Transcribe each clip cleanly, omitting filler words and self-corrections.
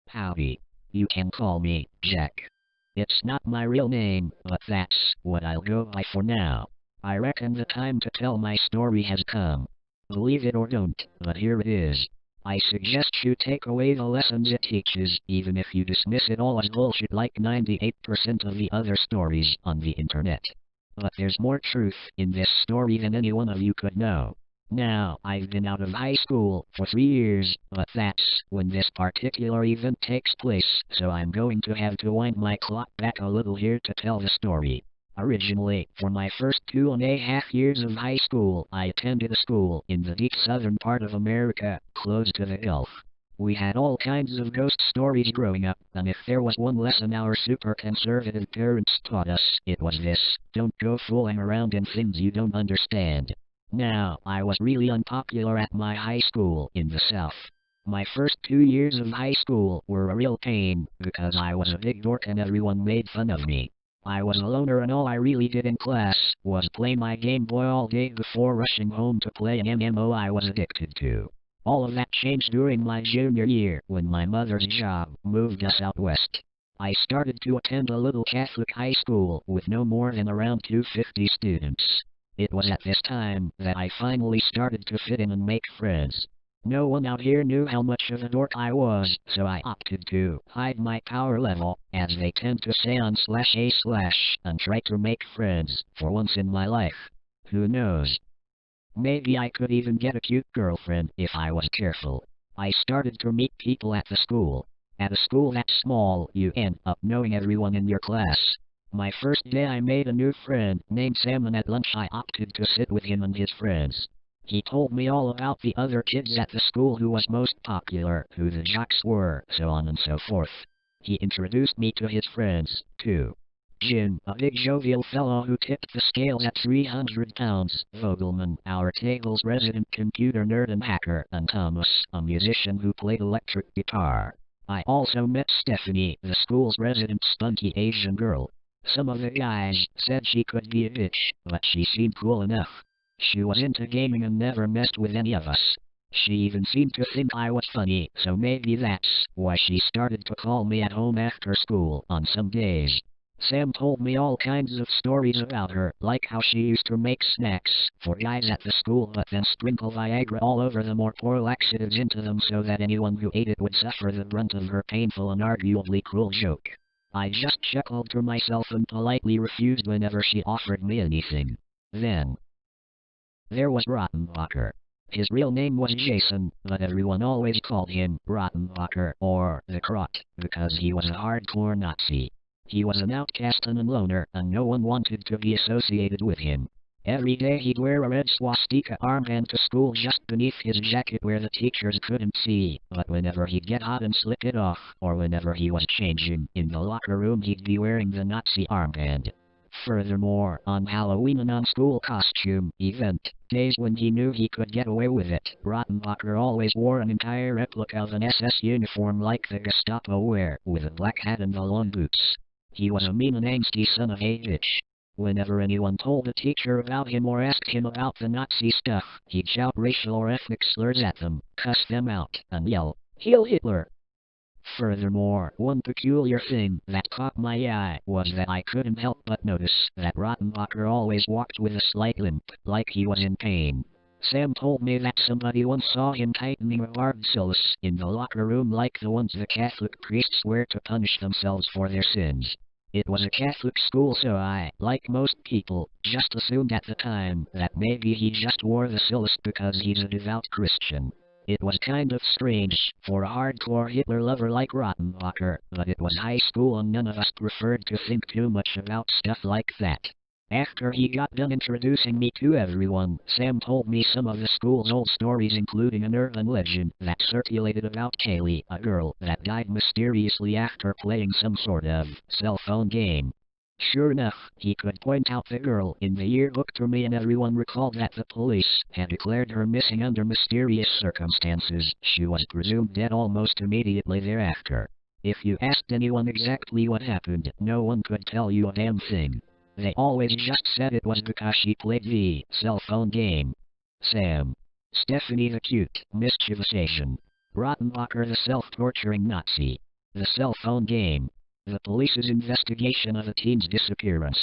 Howdy. You can call me Jack. It's not my real name, but that's what I'll go by for now. I reckon the time to tell my story has come. Believe it or don't, but here it is. I suggest you take away the lessons it teaches, even if you dismiss it all as bullshit like 98% of the other stories on the internet. But there's more truth in this story than any one of you could know. Now, I've been out of high school for 3 years, but that's when this particular event takes place, so I'm going to have to wind my clock back a little here to tell the story. Originally, for my first 2.5 years of high school, I attended a school in the deep southern part of America, close to the Gulf. We had all kinds of ghost stories growing up, and if there was one lesson our super conservative parents taught us, it was this: don't go fooling around in things you don't understand. Now, I was really unpopular at my high school in the South. My first 2 years of high school were a real pain, because I was a big dork and everyone made fun of me. I was a loner and all I really did in class was play my Game Boy all day before rushing home to play an MMO I was addicted to. All of that changed during my junior year when my mother's job moved us out west. I started to attend a little Catholic high school with no more than around 250 students. It was at this time that I finally started to fit in and make friends. No one out here knew how much of a dork I was, so I opted to hide my power level, as they tend to say on /a/ and try to make friends for once in my life. Who knows? Maybe I could even get a cute girlfriend if I was careful. I started to meet people at the school. At a school that small, you end up knowing everyone in your class. My first day I made a new friend named Sam, and at lunch I opted to sit with him and his friends. He told me all about the other kids at the school, who was most popular, who the jocks were, so on and so forth. He introduced me to his friends, too. Jim, a big jovial fellow who tipped the scales at 300 pounds, Vogelman, our table's resident computer nerd and hacker, and Thomas, a musician who played electric guitar. I also met Stephanie, the school's resident spunky Asian girl. Some of the guys said she could be a bitch, but she seemed cool enough. She was into gaming and never messed with any of us. She even seemed to think I was funny, so maybe that's why she started to call me at home after school on some days. Sam told me all kinds of stories about her, like how she used to make snacks for guys at the school but then sprinkle Viagra all over them or pour laxatives into them so that anyone who ate it would suffer the brunt of her painful and arguably cruel joke. I just chuckled to myself and politely refused whenever she offered me anything. Then there was Rottenbacher. His real name was Jason, but everyone always called him Rottenbacher, or the Crot, because he was a hardcore Nazi. He was an outcast and a loner, and no one wanted to be associated with him. Every day he'd wear a red swastika armband to school just beneath his jacket where the teachers couldn't see, but whenever he'd get hot and slip it off, or whenever he was changing in the locker room, he'd be wearing the Nazi armband. Furthermore, on Halloween and on school costume event days when he knew he could get away with it, Rottenbacher always wore an entire replica of an SS uniform like the Gestapo wear, with a black hat and the long boots. He was a mean and angsty son of a bitch. Whenever anyone told a teacher about him or asked him about the Nazi stuff, he'd shout racial or ethnic slurs at them, cuss them out, and yell, "Heil Hitler!" Furthermore, one peculiar thing that caught my eye was that I couldn't help but notice that Rottenbacher always walked with a slight limp, like he was in pain. Sam told me that somebody once saw him tightening a barbed syllabus in the locker room like the ones the Catholic priests wear to punish themselves for their sins. It was a Catholic school, so I, like most people, just assumed at the time that maybe he just wore the syllabus because he's a devout Christian. It was kind of strange for a hardcore Hitler lover like Rottenbacher, but it was high school and none of us preferred to think too much about stuff like that. After he got done introducing me to everyone, Sam told me some of the school's old stories, including an urban legend that circulated about Kaylee, a girl that died mysteriously after playing some sort of cell phone game. Sure enough, he could point out the girl in the yearbook to me, and everyone recalled that the police had declared her missing under mysterious circumstances. She was presumed dead almost immediately thereafter. If you asked anyone exactly what happened, no one could tell you a damn thing. They always just said it was because she played the cell phone game. Sam. Stephanie the cute, mischievous Asian. Rottenbacher the self-torturing Nazi. The cell phone game. The police's investigation of a teen's disappearance.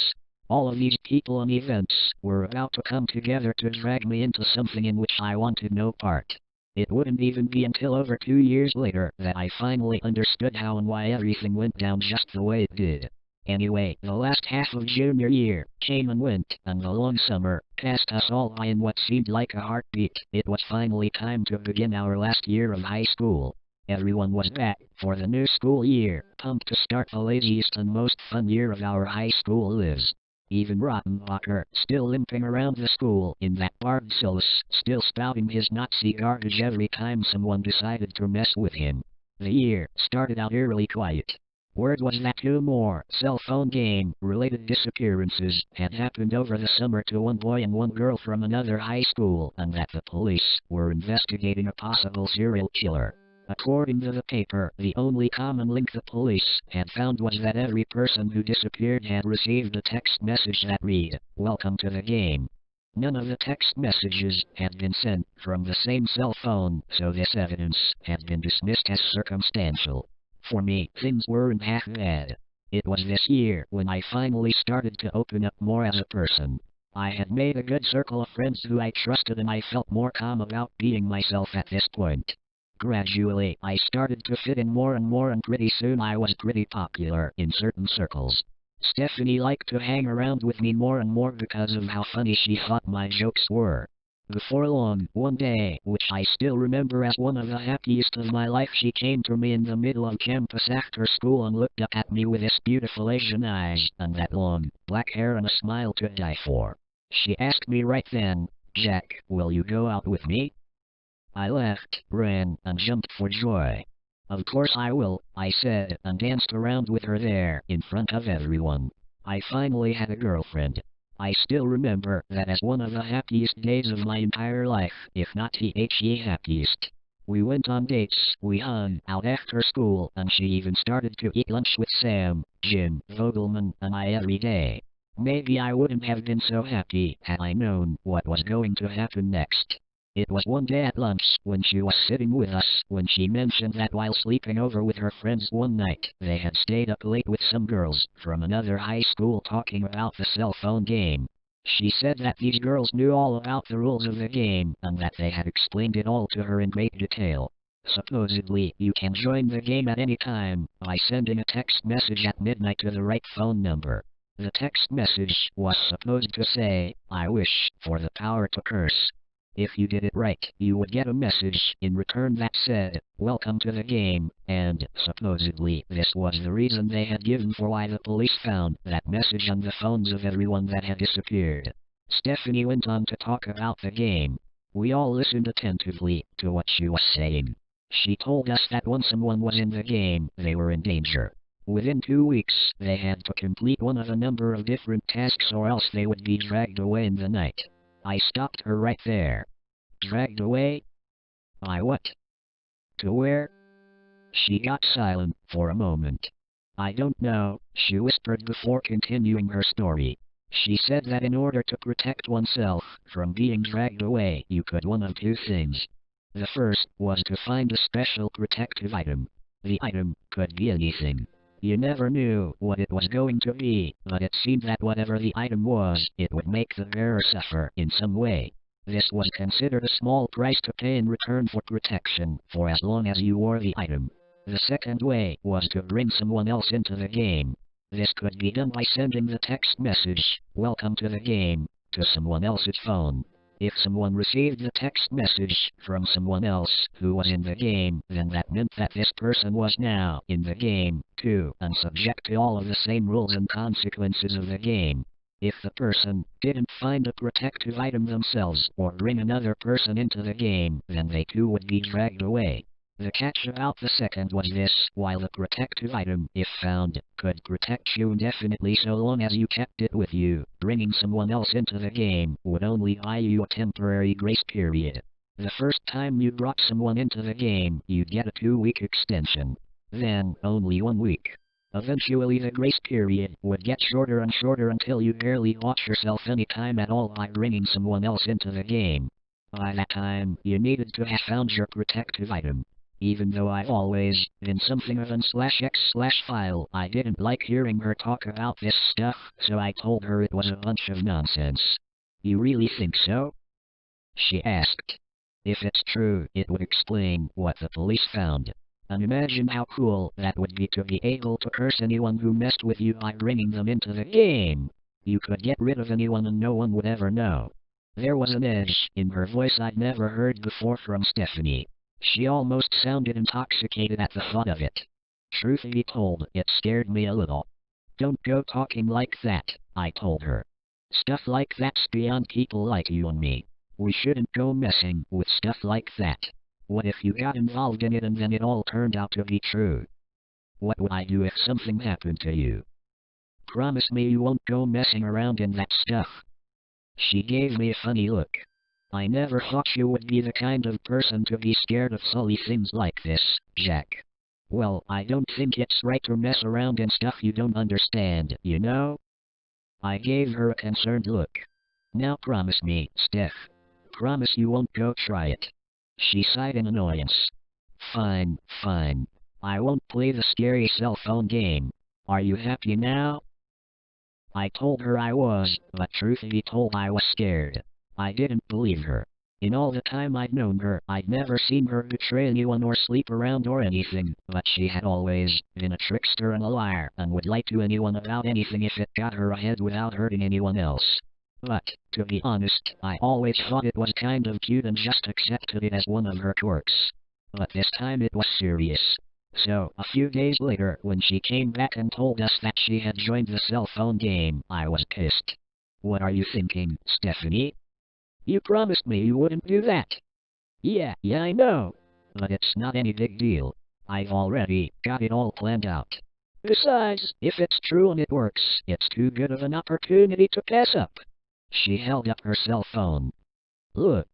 All of these people and events were about to come together to drag me into something in which I wanted no part. It wouldn't even be until over 2 years later that I finally understood how and why everything went down just the way it did. Anyway, the last half of junior year came and went, and the long summer passed us all by in what seemed like a heartbeat. It was finally time to begin our last year of high school. Everyone was back for the new school year, pumped to start the laziest and most fun year of our high school lives. Even Rottenbacher, still limping around the school in that barbed sillis, still spouting his Nazi garbage every time someone decided to mess with him. The year started out eerily quiet. Word was that 2 more cell phone game-related disappearances had happened over the summer to one boy and one girl from another high school, and that the police were investigating a possible serial killer. According to the paper, the only common link the police had found was that every person who disappeared had received a text message that read, "Welcome to the game." None of the text messages had been sent from the same cell phone, so this evidence had been dismissed as circumstantial. For me, things weren't half bad. It was this year when I finally started to open up more as a person. I had made a good circle of friends who I trusted, and I felt more calm about being myself at this point. Gradually, I started to fit in more and more, and pretty soon I was pretty popular in certain circles. Stephanie liked to hang around with me more and more because of how funny she thought my jokes were. Before long, one day, which I still remember as one of the happiest of my life, she came to me in the middle of campus after school and looked up at me with this beautiful Asian eyes and that long, black hair and a smile to die for. She asked me right then, "Jack, will you go out with me?" I laughed, ran, and jumped for joy. "Of course I will," I said, and danced around with her there, in front of everyone. I finally had a girlfriend. I still remember that as one of the happiest days of my entire life, if not the happiest. We went on dates, we hung out after school, and she even started to eat lunch with Sam, Jim, Vogelman, and I every day. Maybe I wouldn't have been so happy had I known what was going to happen next. It was one day at lunch, when she was sitting with us, when she mentioned that while sleeping over with her friends one night, they had stayed up late with some girls from another high school talking about the cell phone game. She said that these girls knew all about the rules of the game, and that they had explained it all to her in great detail. Supposedly, you can join the game at any time by sending a text message at midnight to the right phone number. The text message was supposed to say, "I wish for the power to curse." If you did it right, you would get a message in return that said, "Welcome to the game," and, supposedly, this was the reason they had given for why the police found that message on the phones of everyone that had disappeared. Stephanie went on to talk about the game. We all listened attentively to what she was saying. She told us that once someone was in the game, they were in danger. Within 2 weeks, they had to complete one of a number of different tasks or else they would be dragged away in the night. I stopped her right there. Dragged away? By what? To where? She got silent for a moment. "I don't know," she whispered before continuing her story. She said that in order to protect oneself from being dragged away, you could one of 2 things. The first was to find a special protective item. The item could be anything. You never knew what it was going to be, but it seemed that whatever the item was, it would make the bearer suffer in some way. This was considered a small price to pay in return for protection, for as long as you wore the item. The second way was to bring someone else into the game. This could be done by sending the text message, "Welcome to the game," to someone else's phone. If someone received the text message from someone else who was in the game, then that meant that this person was now in the game, too, and subject to all of the same rules and consequences of the game. If the person didn't find a protective item themselves or bring another person into the game, then they too would be dragged away. The catch about the second was this: while the protective item, if found, could protect you indefinitely so long as you kept it with you, bringing someone else into the game would only buy you a temporary grace period. The first time you brought someone into the game, you'd get a 2-week extension. Then, only 1 week. Eventually the grace period would get shorter and shorter until you barely bought yourself any time at all by bringing someone else into the game. By that time, you needed to have found your protective item. Even though I've always been something of an /x/file, I didn't like hearing her talk about this stuff, so I told her it was a bunch of nonsense. You really think so? She asked. If it's true, it would explain what the police found. And imagine how cool that would be to be able to curse anyone who messed with you by bringing them into the game. You could get rid of anyone and no one would ever know. There was an edge in her voice I'd never heard before from Stephanie. She almost sounded intoxicated at the thought of it. Truth be told, it scared me a little. Don't go talking like that, I told her. Stuff like that's beyond people like you and me. We shouldn't go messing with stuff like that. What if you got involved in it and then it all turned out to be true? What would I do if something happened to you? Promise me you won't go messing around in that stuff. She gave me a funny look. I never thought you would be the kind of person to be scared of silly things like this, Jack. Well, I don't think it's right to mess around in stuff you don't understand, you know? I gave her a concerned look. Now promise me, Steph. Promise you won't go try it. She sighed in annoyance. Fine, fine. I won't play the scary cell phone game. Are you happy now? I told her I was, but truth be told I was scared. I didn't believe her. In all the time I'd known her, I'd never seen her betray anyone or sleep around or anything, but she had always been a trickster and a liar, and would lie to anyone about anything if it got her ahead without hurting anyone else. But, to be honest, I always thought it was kind of cute and just accepted it as one of her quirks. But this time it was serious. So, a few days later, when she came back and told us that she had joined the cell phone game, I was pissed. What are you thinking, Stephanie? You promised me you wouldn't do that. Yeah, I know. But it's not any big deal. I've already got it all planned out. Besides, if it's true and it works, it's too good of an opportunity to pass up. She held up her cell phone. Look,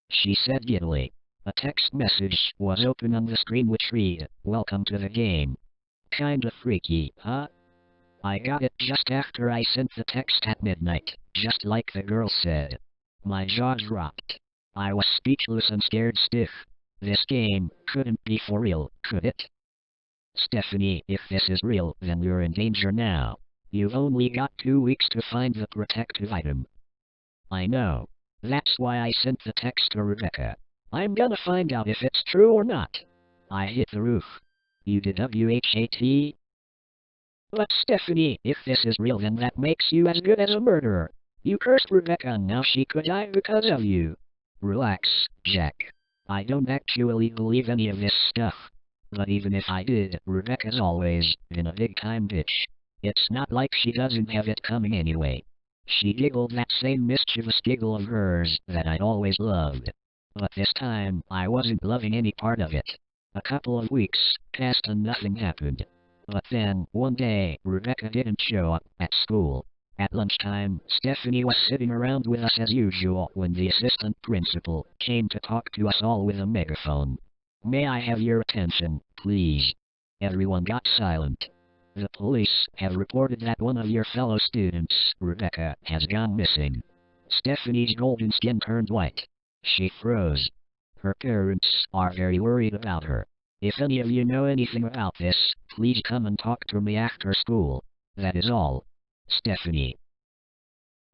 she said giddily. A text message was open on the screen which read, "Welcome to the game." Kinda freaky, huh? I got it just after I sent the text at midnight, just like the girl said. My jaw dropped. I was speechless and scared stiff. This game couldn't be for real, could it? Stephanie, if this is real, then you're in danger now. You've only got 2 weeks to find the protective item. I know. That's why I sent the text to Rebecca. I'm gonna find out if it's true or not. I hit the roof. You did WHAT? But Stephanie, if this is real then that makes you as good as a murderer. You cursed Rebecca and now she could die because of you. Relax, Jack. I don't actually believe any of this stuff. But even if I did, Rebecca's always been a big-time bitch. It's not like she doesn't have it coming anyway. She giggled that same mischievous giggle of hers that I'd always loved. But this time, I wasn't loving any part of it. A couple of weeks passed and nothing happened. But then, one day, Rebecca didn't show up at school. At lunchtime, Stephanie was sitting around with us as usual when the assistant principal came to talk to us all with a megaphone. May I have your attention, please? Everyone got silent. The police have reported that one of your fellow students, Rebecca, has gone missing. Stephanie's golden skin turned white. She froze. Her parents are very worried about her. If any of you know anything about this, please come and talk to me after school. That is all. Stephanie.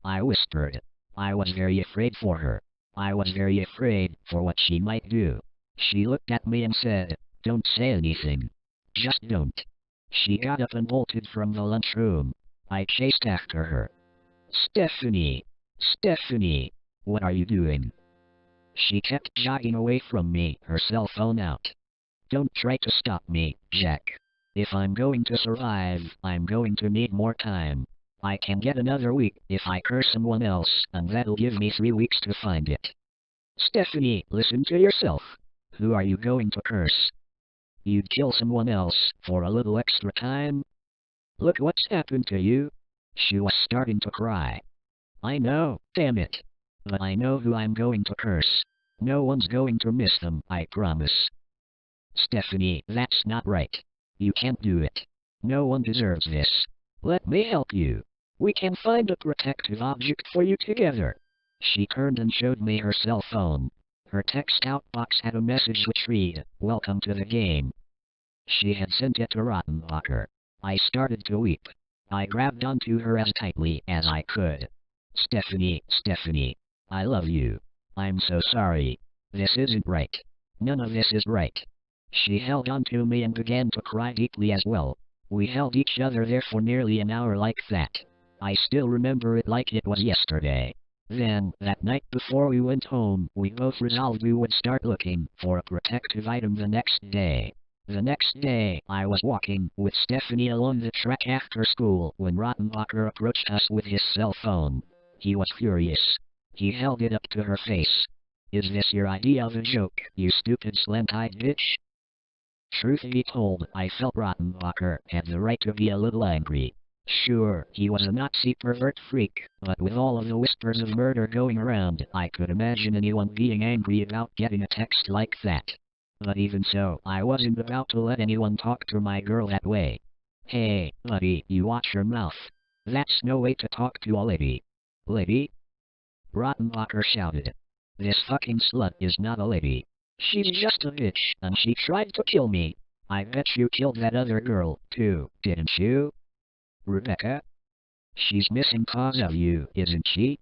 I whispered. I was very afraid for her. I was very afraid for what she might do. She looked at me and said, "Don't say anything. Just don't." She got up and bolted from the lunchroom. I chased after her. Stephanie! Stephanie! What are you doing? She kept jogging away from me, her cell phone out. Don't try to stop me, Jack. If I'm going to survive, I'm going to need more time. I can get another week if I curse someone else, and that'll give me 3 weeks to find it. Stephanie, listen to yourself. Who are you going to curse? You'd kill someone else for a little extra time? Look what's happened to you. She was starting to cry. I know, damn it. But I know who I'm going to curse. No one's going to miss them, I promise. Stephanie, that's not right. You can't do it. No one deserves this. Let me help you. We can find a protective object for you together. She turned and showed me her cell phone. Her text outbox had a message which read, "Welcome to the game." She had sent it to Rottenbacher. I started to weep. I grabbed onto her as tightly as I could. Stephanie, Stephanie, I love you. I'm so sorry. This isn't right. None of this is right. She held onto me and began to cry deeply as well. We held each other there for nearly an hour like that. I still remember it like it was yesterday. Then, that night before we went home, we both resolved we would start looking for a protective item the next day. The next day, I was walking with Stephanie along the track after school when Rottenbacher approached us with his cell phone. He was furious. He held it up to her face. Is this your idea of a joke, you stupid slant-eyed bitch? Truth be told, I felt Rottenbacher had the right to be a little angry. Sure, he was a Nazi pervert freak, but with all of the whispers of murder going around, I could imagine anyone being angry about getting a text like that. But even so, I wasn't about to let anyone talk to my girl that way. Hey, buddy, you watch your mouth. That's no way to talk to a lady. Lady? Rottenbacher shouted. This fucking slut is not a lady. She's just a bitch, and she tried to kill me. I bet you killed that other girl, too, didn't you? Rebecca? She's missing cause of you, isn't she?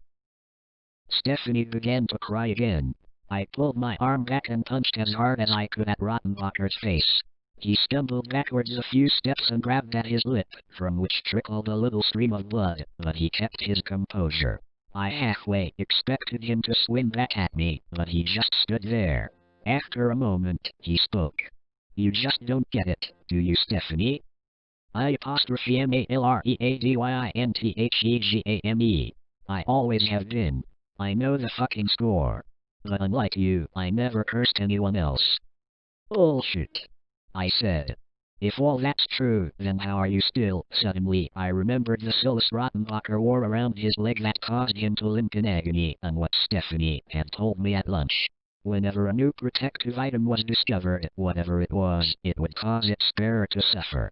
Stephanie began to cry again. I pulled my arm back and punched as hard as I could at Rottenbacher's face. He stumbled backwards a few steps and grabbed at his lip, from which trickled a little stream of blood, but he kept his composure. I halfway expected him to swing back at me, but he just stood there. After a moment, he spoke. You just don't get it, do you, Stephanie? I''maleadyinthegame. I always have been. I know the fucking score. But unlike you, I never cursed anyone else. Bullshit, I said. If all that's true, then how are you still? Suddenly, I remembered the solace Rottenbacher wore around his leg that caused him to limp in agony, and what Stephanie had told me at lunch. Whenever a new protective item was discovered, whatever it was, it would cause its bearer to suffer.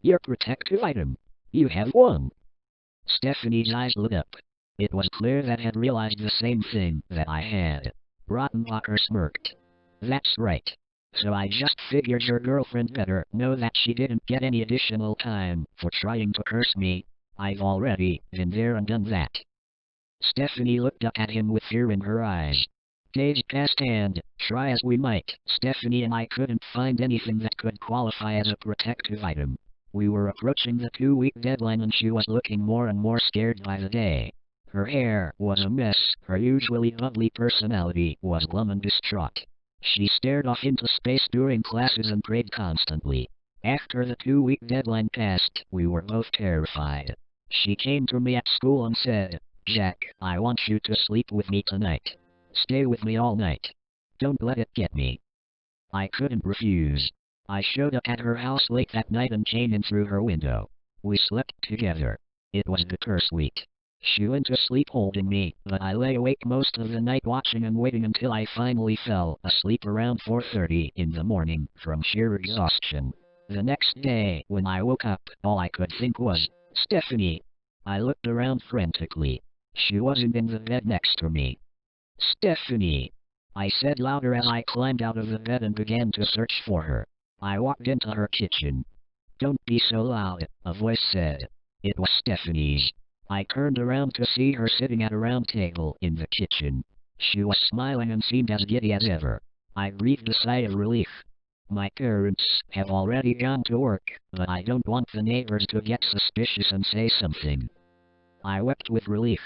Your protective item? You have one? Stephanie's eyes lit up. It was clear that had realized the same thing that I had. Rottenbacher smirked. That's right. So I just figured your girlfriend better know that she didn't get any additional time for trying to curse me. I've already been there and done that. Stephanie looked up at him with fear in her eyes. Days passed and, try as we might, Stephanie and I couldn't find anything that could qualify as a protective item. We were approaching the 2-week deadline and she was looking more and more scared by the day. Her hair was a mess, her usually bubbly personality was glum and distraught. She stared off into space during classes and prayed constantly. After the 2-week deadline passed, we were both terrified. She came to me at school and said, Jack, I want you to sleep with me tonight. Stay with me all night. Don't let it get me. I couldn't refuse. I showed up at her house late that night and came in through her window. We slept together. It was the curse week. She went to sleep holding me, but I lay awake most of the night watching and waiting until I finally fell asleep around 4:30 in the morning from sheer exhaustion. The next day, when I woke up, all I could think was, Stephanie. I looked around frantically. She wasn't in the bed next to me. Stephanie, I said louder as I climbed out of the bed and began to search for her. I walked into her kitchen. Don't be so loud, a voice said. It was Stephanie's. I turned around to see her sitting at a round table in the kitchen. She was smiling and seemed as giddy as ever. I breathed a sigh of relief. My parents have already gone to work, but I don't want the neighbors to get suspicious and say something. I wept with relief.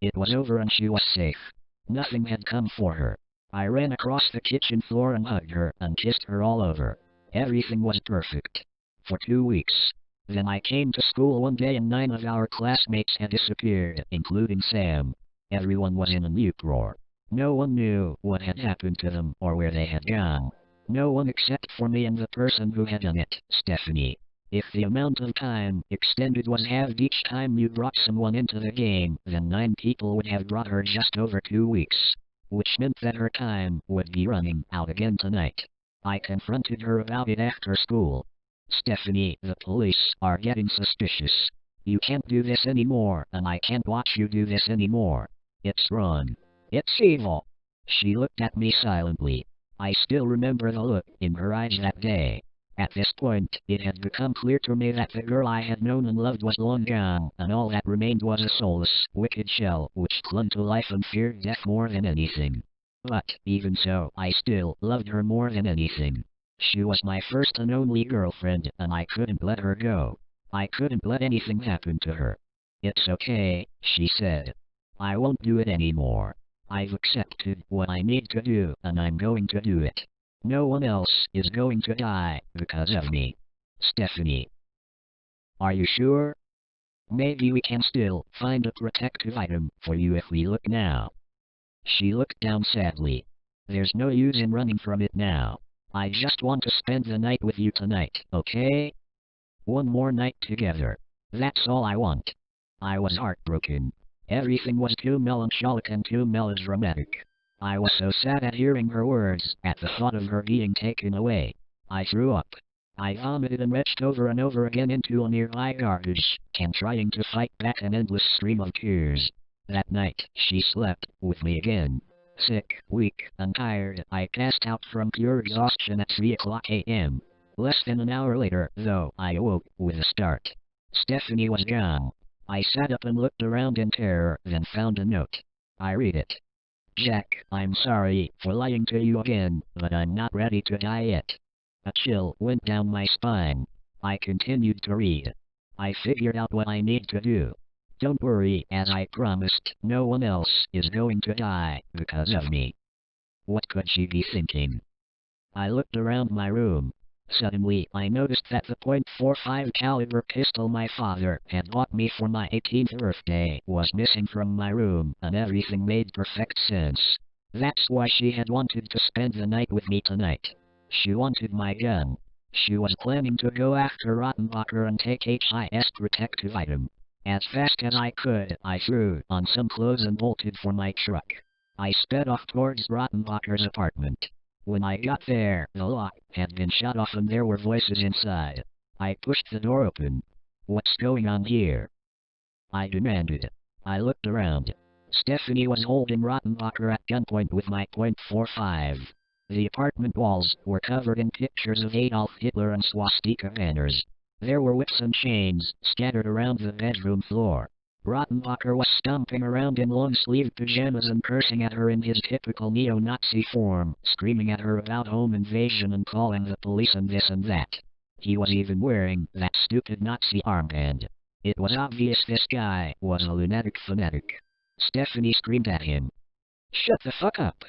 It was over and she was safe. Nothing had come for her. I ran across the kitchen floor and hugged her and kissed her all over. Everything was perfect. For 2 weeks. Then I came to school one day and 9 of our classmates had disappeared, including Sam. Everyone was in an uproar. No one knew what had happened to them or where they had gone. No one except for me and the person who had done it, Stephanie. If the amount of time extended was halved each time you brought someone into the game, then 9 people would have brought her just over 2 weeks. Which meant that her time would be running out again tonight. I confronted her about it after school. Stephanie, the police are getting suspicious. You can't do this anymore, and I can't watch you do this anymore. It's wrong. It's evil. She looked at me silently. I still remember the look in her eyes that day. At this point, it had become clear to me that the girl I had known and loved was long gone, and all that remained was a soulless, wicked shell which clung to life and feared death more than anything. But, even so, I still loved her more than anything. She was my first and only girlfriend, and I couldn't let her go. I couldn't let anything happen to her. It's okay, she said. I won't do it anymore. I've accepted what I need to do, and I'm going to do it. No one else is going to die because of me. Stephanie. Are you sure? Maybe we can still find a protective item for you if we look now. She looked down sadly. There's no use in running from it now. I just want to spend the night with you tonight, okay? One more night together. That's all I want. I was heartbroken. Everything was too melancholic and too melodramatic. I was so sad at hearing her words, at the thought of her being taken away. I threw up. I vomited and retched over and over again into a nearby garbage can, trying to fight back an endless stream of tears. That night, she slept with me again. Sick, weak, and tired, I passed out from pure exhaustion at 3 o'clock a.m. Less than an hour later, though, I awoke with a start. Stephanie was gone. I sat up and looked around in terror, then found a note. I read it. Jack, I'm sorry for lying to you again, but I'm not ready to die yet. A chill went down my spine. I continued to read. I figured out what I need to do. Don't worry, as I promised, no one else is going to die because of me. What could she be thinking? I looked around my room. Suddenly, I noticed that the .45 caliber pistol my father had bought me for my 18th birthday was missing from my room, and everything made perfect sense. That's why she had wanted to spend the night with me tonight. She wanted my gun. She was planning to go after Rottenbacher and take his protective item. As fast as I could, I threw on some clothes and bolted for my truck. I sped off towards Rottenbacher's apartment. When I got there, the lock had been shut off and there were voices inside. I pushed the door open. What's going on here? I demanded. I looked around. Stephanie was holding Rottenbacher at gunpoint with my .45. The apartment walls were covered in pictures of Adolf Hitler and swastika banners. There were whips and chains scattered around the bedroom floor. Rottenbacher was stomping around in long-sleeved pajamas and cursing at her in his typical neo-Nazi form, screaming at her about home invasion and calling the police and this and that. He was even wearing that stupid Nazi armband. It was obvious this guy was a lunatic fanatic. Stephanie screamed at him. Shut the fuck up!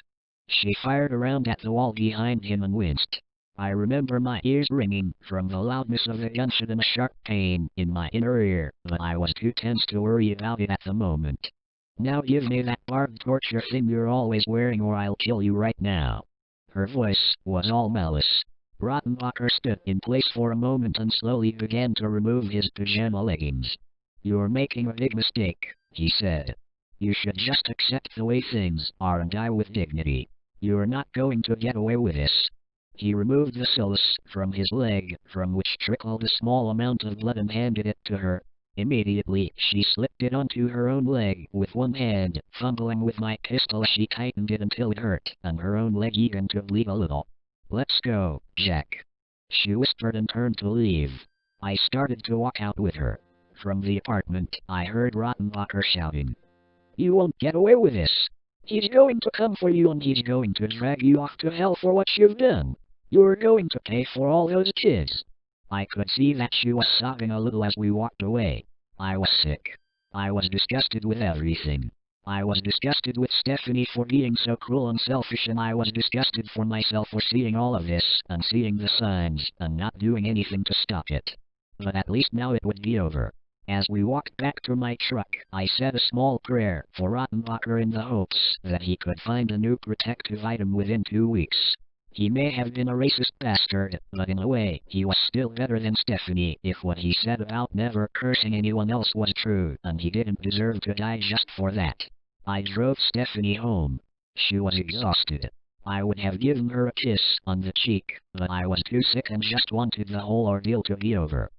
She fired around at the wall behind him and winced. I remember my ears ringing from the loudness of the gunshot and a sharp pain in my inner ear, but I was too tense to worry about it at the moment. Now give me that barbed torture thing you're always wearing or I'll kill you right now. Her voice was all malice. Rottenbacher stood in place for a moment and slowly began to remove his pajama leggings. You're making a big mistake, he said. You should just accept the way things are and die with dignity. You're not going to get away with this. He removed the solace from his leg, from which trickled a small amount of blood, and handed it to her. Immediately, she slipped it onto her own leg with one hand, fumbling with my pistol as she tightened it until it hurt, and her own leg began to bleed a little. Let's go, Jack. She whispered and turned to leave. I started to walk out with her. From the apartment, I heard Rottenbacher shouting. You won't get away with this. He's going to come for you and he's going to drag you off to hell for what you've done. You're going to pay for all those kids. I could see that she was sobbing a little as we walked away. I was sick. I was disgusted with everything. I was disgusted with Stephanie for being so cruel and selfish, and I was disgusted for myself for seeing all of this, and seeing the signs, and not doing anything to stop it. But at least now it would be over. As we walked back to my truck, I said a small prayer for Rottenbacher in the hopes that he could find a new protective item within 2 weeks. He may have been a racist bastard, but in a way, he was still better than Stephanie if what he said about never cursing anyone else was true, and he didn't deserve to die just for that. I drove Stephanie home. She was exhausted. I would have given her a kiss on the cheek, but I was too sick and just wanted the whole ordeal to be over.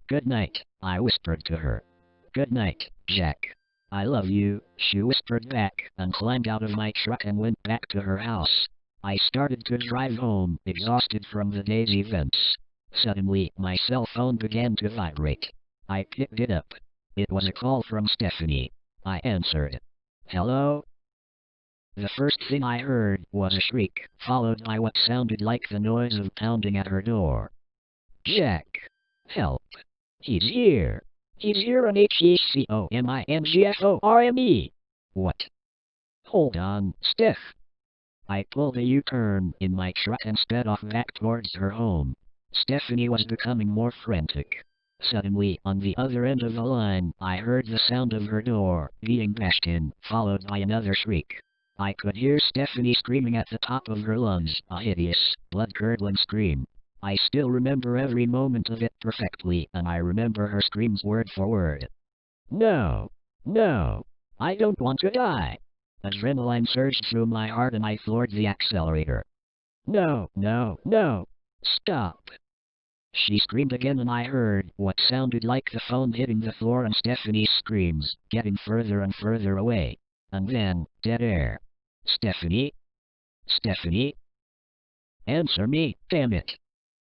"Good night," I whispered to her. "Good night, Jack. I love you," she whispered back, and climbed out of my truck and went back to her house. I started to drive home, exhausted from the day's events. Suddenly, my cell phone began to vibrate. I picked it up. It was a call from Stephanie. I answered. "Hello?" The first thing I heard was a shriek, followed by what sounded like the noise of pounding at her door. "Jack! Help! He's here! He's here on HECOMINGFORME! What? Hold on, Steph." I pulled a U-turn in my truck and sped off back towards her home. Stephanie was becoming more frantic. Suddenly, on the other end of the line, I heard the sound of her door being bashed in, followed by another shriek. I could hear Stephanie screaming at the top of her lungs, a hideous, blood-curdling scream. I still remember every moment of it perfectly, and I remember her screams word for word. "No! No! I don't want to die!" Adrenaline surged through my heart and I floored the accelerator. "No, no, no! Stop!" She screamed again and I heard what sounded like the phone hitting the floor and Stephanie's screams, getting further and further away. And then, dead air. "Stephanie? Stephanie? Answer me, damn it!"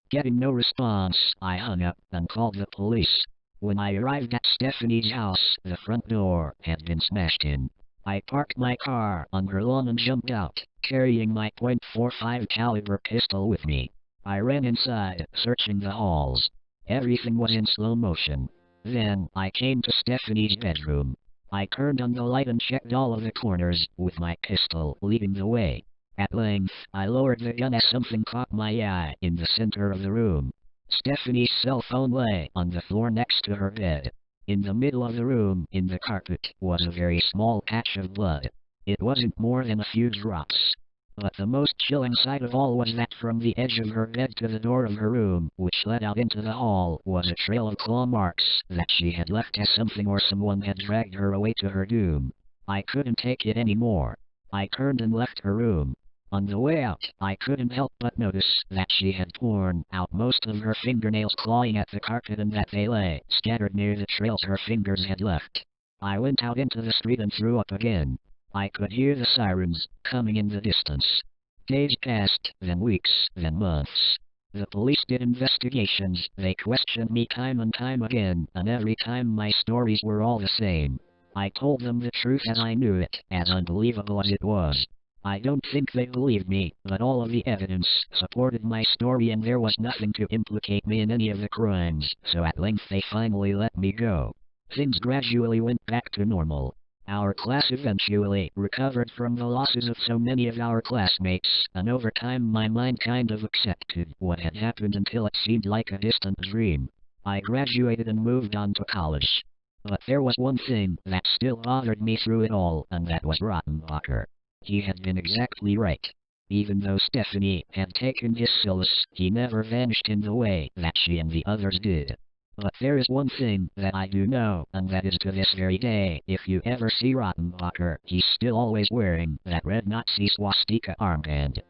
Getting no response, I hung up and called the police. When I arrived at Stephanie's house, the front door had been smashed in. I parked my car on her lawn and jumped out, carrying my .45 caliber pistol with me. I ran inside, searching the halls. Everything was in slow motion. Then, I came to Stephanie's bedroom. I turned on the light and checked all of the corners, with my pistol leading the way. At length, I lowered the gun as something caught my eye in the center of the room. Stephanie's cell phone lay on the floor next to her bed. In the middle of the room, in the carpet, was a very small patch of blood. It wasn't more than a few drops. But the most chilling sight of all was that from the edge of her bed to the door of her room, which led out into the hall, was a trail of claw marks that she had left as something or someone had dragged her away to her doom. I couldn't take it anymore. I turned and left her room. On the way out, I couldn't help but notice that she had torn out most of her fingernails clawing at the carpet and that they lay scattered near the trails her fingers had left. I went out into the street and threw up again. I could hear the sirens coming in the distance. Days passed, then weeks, then months. The police did investigations, they questioned me time and time again, and every time my stories were all the same. I told them the truth as I knew it, as unbelievable as it was. I don't think they believed me, but all of the evidence supported my story and there was nothing to implicate me in any of the crimes, so at length they finally let me go. Things gradually went back to normal. Our class eventually recovered from the losses of so many of our classmates, and over time my mind kind of accepted what had happened until it seemed like a distant dream. I graduated and moved on to college. But there was one thing that still bothered me through it all, and that was Rottenbacher. He had been exactly right. Even though Stephanie had taken his solace, he never vanished in the way that she and the others did. But there is one thing that I do know, and that is to this very day, if you ever see Rottenbacher, he's still always wearing that red Nazi swastika armband.